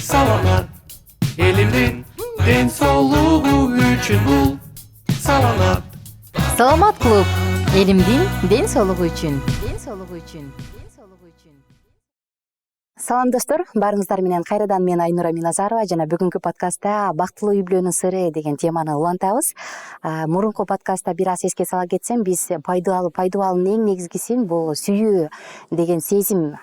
саламат. Элимдин ден соолугу үчүн бул саламат. Саламат клуб. Элимдин ден соолугу үчүн. Салам достор, баарыңыздар менен кайрадан мен Айнура Миназарова жана бүгүнкү подкастта бактылуу үй бүлөнүн сыры деген теманы улантабыз. Мурунку подкастта бир аз эске сала кетсем, биз пайдубалынын эң негизгисин бул сүйүү деген сезим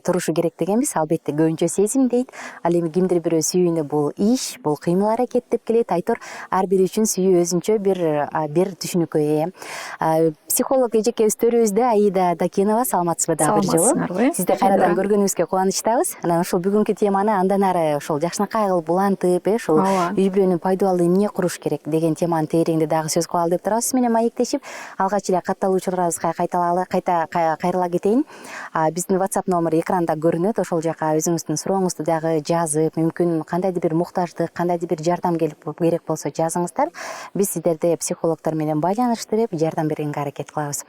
турушу керек дегенбиз. Албетте көбүнчө сезим дейт. Ал эми кимдир бирөө сүйүүнү бул иш, бул кыймыл аракет деп келет. Айтор ар бири үчүн сүйүү өзүнчө бир түшүнүккө ээ. Психолог эжекебиз төрүбүздө Аида Дакенова, саламатсызбы дагы бир жолу? Сизди кайрадан көргөнүбүзгө кубанычтабыз. Анан ушул бүгүнкү теманы андан ары ушул жакшынакай кылып улантып, ушул үй бүлөнүн пайдубалын эмне куруш керек деген теманын тегерегинде дагы сөз кылалы деп турабыз. Сиз менен маектешип, алгач эле катталуучуларыбызга кайта кайрыла кетейин. Биздин WhatsApp номер экранда көрүнөт. Ошол жака өзүңүздүн сурооңузду дагы жазып, мүмкүн кандайдыр бир муктаждык, кандайдыр бир жардам керек болсо жазыңыздар. Биз сиздерди психологдор менен байланыштырып, жардам бергенге аракет кылабыз.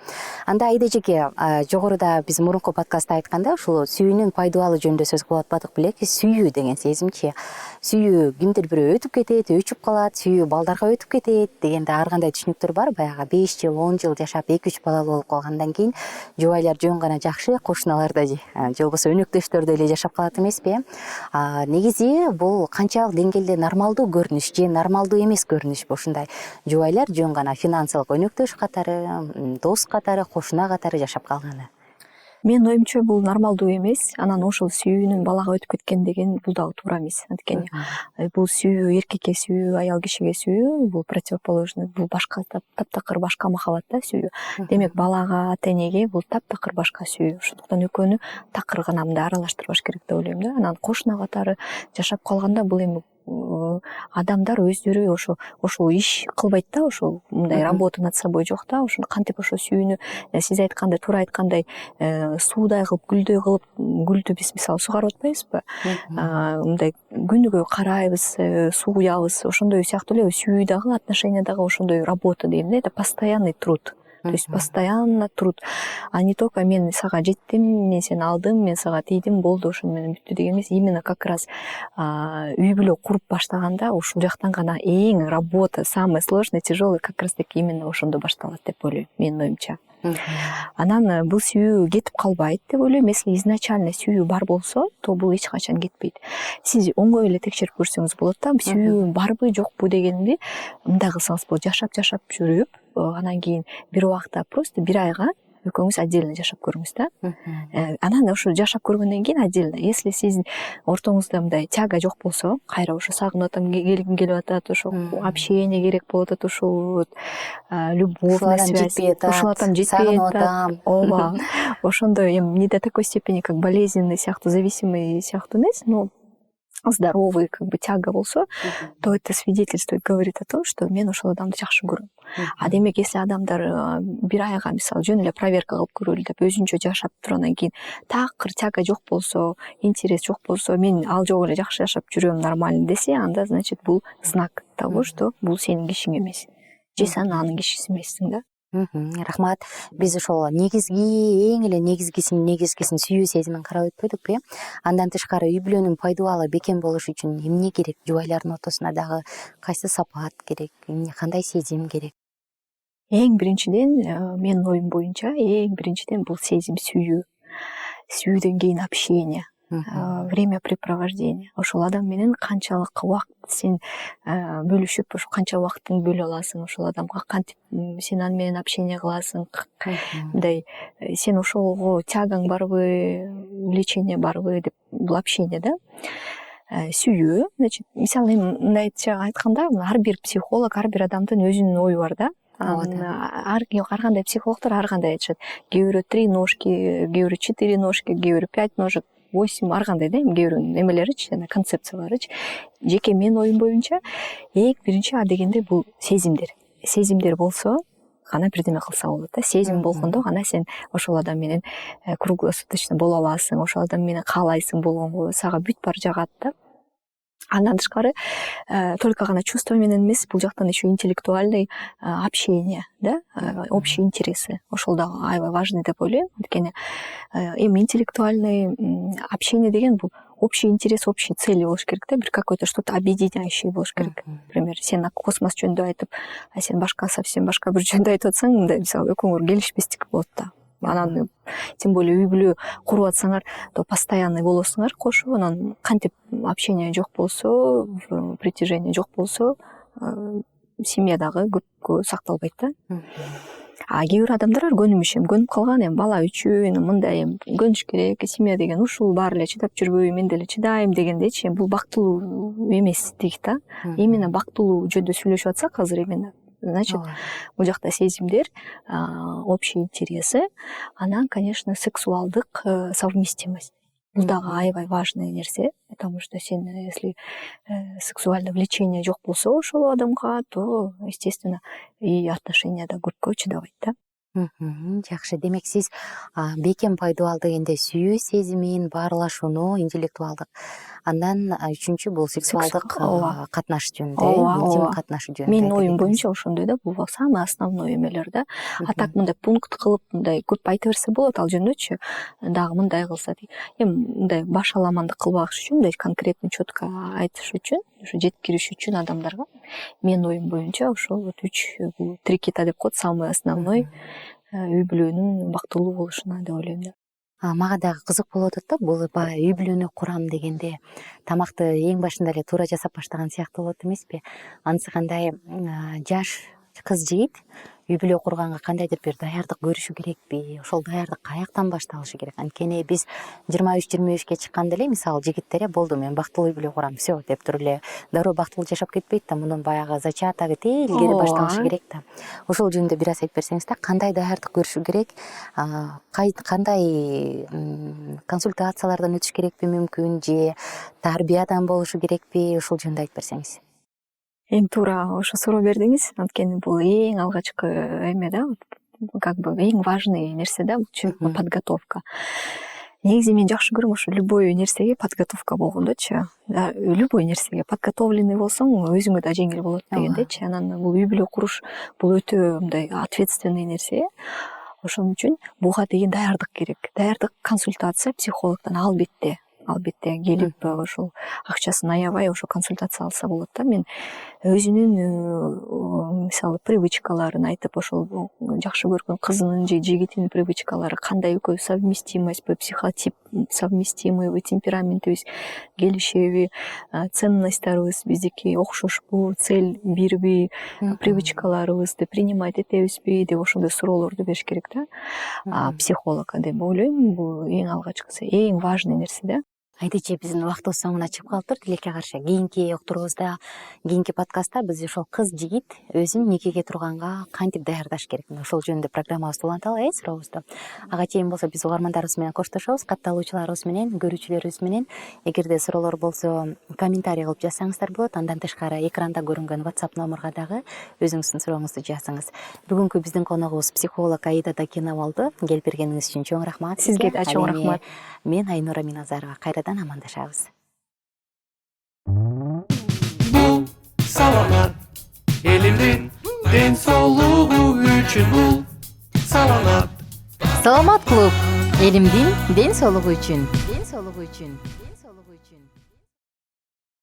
Анда Айда эжеке, жогоруда биз мурунку подкастта айтканда ушул сүйүүнүн пайдубалы жөнүндө сөз кылып атпадык белек? Сүйүү деген сезимчи. Сүйүү кимдир бирөө өтүп кетет, өчүп калат, сүйүү балдарга өтүп кетет дегенде ар кандай түшүнүктөр бар. Баягы 5 жыл, 10 жыл жашап 2-3 балалуу болуп калгандан кийин жубайлар жөн гана жакшы, кошуналар да же болбосо өнөктөштөр эле жашап калат эмеспи? Негизи бул канчалык деңгээлде нормалдуу көрүнүш же нормалдуу эмес көрүнүш ушундай жубайлар жөн гана финансылык өнөктөш катары, дос катары, кошуна катары жашап калганы? Менин оюмча бул нормалдуу эмес. Анан ошол сүйүүнүн балага өтүп кеткен деген бул дагы туура эмес. Анткени бул сүйүү эркекке сүйүү, аял кишиге сүйүү бул противоположный, бул башка таптакыр башка махаббат да сүйүү. Демек балага, ата энеге бул таптакыр башка сүйүү. Ошондуктан экөөнү такыр гана мындай аралаштырбаш керек деп ойлойм да. Анан кошуна катары жашап калганда бул эми адамдар өздөрү ошол иш кылбайт да, ошол мындай работа над собой жок да, ошону кантип ошо сүйүүнү сиз айткандай, туура айткандай суудай кылып, гүлдөй кылып, гүлдү биз мисалы сугарып атпайбызбы? Мындай күнүгө карайбыз, сууябыз, ошондой сыяктуу эле сүйүү дагы, отношения дагы ошондой работа дейм да, это постоянный труд. То есть постоянно труд. А не только мен сага жеттим, мен сени алдым, мен сага тийдим, болду, ошону менен бүттү деген эмес. Именно как раз үй бүлө куруп баштаганда ушул жактан гана эң работа, самый сложный, тяжелый как раз таки именно ошондо башталат деп ойлойм, менин оюмча. Анан бул сүйүү кетип калбайт деп ойлойм. Если изначально сүйүү бар болсо, то бул эч качан кетпейт. Сиз оңой эле текшерип көрсөңүз болот да, сүйүү барбы жокпу дегенди мындай кылсаңыз болот. Жашап жүрүп, анан кийин бир убакта просто бир айга экөөңүз отдельно жашап көрүңүз да. Анан ошо жашап көргөндөн кийин отдельно. Если сиздин ортоңузда мындай тяга жок болсо, кайра ошо сагынып атам, келгим келип атат, ошо общение керек болуп атат, ошо любовный связь, ушул адам жетпей атат. Ооба. Ошондой эми не до такой степени как болезненный сыяктуу, зависимый сыяктуу эмес, но здоровый как бы тяга болсо, то это свидетельствует, говорит о том, что мен ошол адамды жакшы көрөм. А демек, если адамдар бир айга мисалы жөн эле проверка кылып көрөлү деп өзүнчө жашап тургандан кийин такыр тяга жок болсо, интерес жок болсо, мен ал жок эле жакшы жашап жүрөм нормально десе, анда значит бул знак того, что бул сенин кишиң эмес. Же сен анын кишиси эмессиң да. Рахмат. Биз ошол эң эле негизгисин сүйүү сезимин карап өтпөдүкпү? Андан тышкары үй бүлөнүн пайдубалы бекем болуш үчүн эмне керек? Жубайлардын ортосуна дагы кайсы сапат керек? Кандай сезим керек? Эң биринчиден, менин оюм боюнча, бул сезим, сүйүү. Сүйүүдөн кийин общение, времяпрепровождение. Ошол адам менен канчалык убакыт сен бөлүшүп, ошо канча убактыңды бөлө аласың ошол адамга, кантип сен аны менен общение кыласың, мындай сен ошого тягаң барбы, влечение барбы деп, бул общение да. Сүйүү, значит, мисалы мындай айтканда, ар бир психолог, ар бир адамдын өзүнүн ою бар да. Ар кандай психологдор ар кандай айтышат. Кээ бирөө 3 ножки, кээ бирөө 4 ножки, кээ бирөө 5 ножек, 8, ар кандай да, кээ бирөөнүн эмелеричи, жана концепцияларычы. Жеке менин оюм боюнча, эң биринчи дегенде бул сезимдер. Сезимдер болсо гана бирдеме кылса болот да. Сезим болгондо гана сен ошол адам менен круглосуточно боло аласың, ошол адам менен каалайсың болгонго, сага бүт бар жагат да. Андан тышкары только гана чувство менен эмес, бул жактан еще интеллектуальный общение, да, общие интересы. Ошол дагы аябай важный деп ойлойм. Анткени эми интеллектуальный общение деген бул общий интерес, общие цели болуш керек да, бир какой-то что-то объединяющее болуш керек. Например, сен космос жөнүндө айтып, а сен башка совсем башка бир жөнүндө айтып атсаң, мындай мисалы экөөңөр келишпестик болот да. Анан тем более үй бүлө куруп атсаңар, то постоянный болосуңар кошо, анан кантип общение жок болсо, притяжение жок болсо, семья дагы көпкө сакталбайт да. А кээ бир адамдар көнүп калган, эми бала үчүн мындай көнүш керек, семья деген ушул баары эле чыдап жүрбөй, мен деле чыдайм дегендейчи, бул бактылуу эмес дейт да. Именно бактылуу жөнүндө сүйлөшүп атсак азыр именно, значит, бул жакта сезимдер, общие интересы, анан, конечно, сексуалдык совместимость. Бул дагы аябай важный нерсе, потому что сен, если сексуальное влечение жок болсо ошол адамга, то, естественно, и отношения да көпкө чыдабайт да. Жакшы. Демек сиз бекем пайдубал дегенде сүйүү сезимин, баарлашууну, интеллектуалдык. Андан үчүнчү бул сексуалдык катнаш жөнүндө, интим катнаш жөнүндө. Менин оюм боюнча ошондой да, бул самый основной эмелер да. А так мындай пункт кылып, мындай көп айта берсе болот ал жөнүндөчү. Дагы мындай кылса, эми мындай баш аламандык кылбаш үчүн, мындай конкретно четко айтыш үчүн, ушу жеткириш үчүн адамдарга менин оюм боюнча ошол 3 кита деп коет, самый основной үй бүлөнүн бактылуу болушуна деп ойлойм да. Мага дагы кызык болуп атат да, бул баягы үй бүлөнү курам дегенде тамакты эң башында эле туура жасап баштаган сыяктуу болот эмеспи? Анысы кандай жаш кыз жигит үй бүлө курганга кандайдыр бир даярдык көрүшү керекпи? Ошол даярдык каяктан башталышы керек? Анткени биз 23-25 чыкканда эле мисалы жигиттер болду, мен бактылуу үй бүлө курам, все деп туруп эле дароо бактылуу жашап кетпейт да, мунун баягы зачатогу илгери башталышы керек да. Ошол жөнүндө бир аз айтып берсеңиз да, кандай даярдык көрүшү керек? Кандай консультациялардан өтүш керекпи мүмкүн, же тарбиядан болушу керекпи? Ошол жөнүндө айтып берсеңиз. Эми туура ошо суроо бердиңиз, анткени бул эң алгачкы эме да, как бы эң важный нерсе да, бул подготовка. Негизи мен жакшы көрөм ошо любой нерсеге подготовка болгондочу. Любой нерсеге подготовленный болсоң, өзүңө да жеңил болот дегендечи. Анан бул үй бүлө куруш бул өтө мындай ответственный нерсе. Ошон үчүн буга деген даярдык керек. Даярдык консультация психологдон албетте келип ошол акчасын аябай ошо консультация алса болот да. Мен өзүнүн мисалы привычкаларын айтып, ошол жакшы көргөн кызынын же жигитинин привычкалары кандай, экөө совместимость, психотип совместимыйбы, темпераментибиз келишеби, ценностьтарыбыз биздики окшошпу, цель бирби, привычкаларыбызды принимать этебизби деп ошондой суроолорду бериш керек да. Психолог деп ойлойм, бул эң алгачкысы, эң важный нерсе да. Айдычы, биздин убактыбыз соңуна чыгып калыптыр. Тилекке каршы кийинки уктуруубузда, кийинки подкастта биз ошол кыз жигит өзүн никеге турганга кантип даярдаш керек, ошол жөнүндө программабызды уланталы, сурообузду. Ага чейин болсо биз угармандарыбыз менен коштошобуз, катталуучуларыбыз менен, көрүүчүлөрүбүз менен. Эгерде суроолор болсо, комментарий кылып жазсаңыздар болот. Андан тышкары экранда көрүнгөн WhatsApp номурга дагы өзүңүздүн сурооңузду жазыңыз. Бүгүнкү биздин коногубуз психолог Аида Дакина болду. Келип бергениңиз үчүн чоң рахмат. Сизге да чоң рахмат. Мен Айнура Миназарова. Кайрадан амандашабыз. Бул саламат элимдин ден соолугу үчүн бул саламат Саламат клуб элимдин ден соолугу үчүн.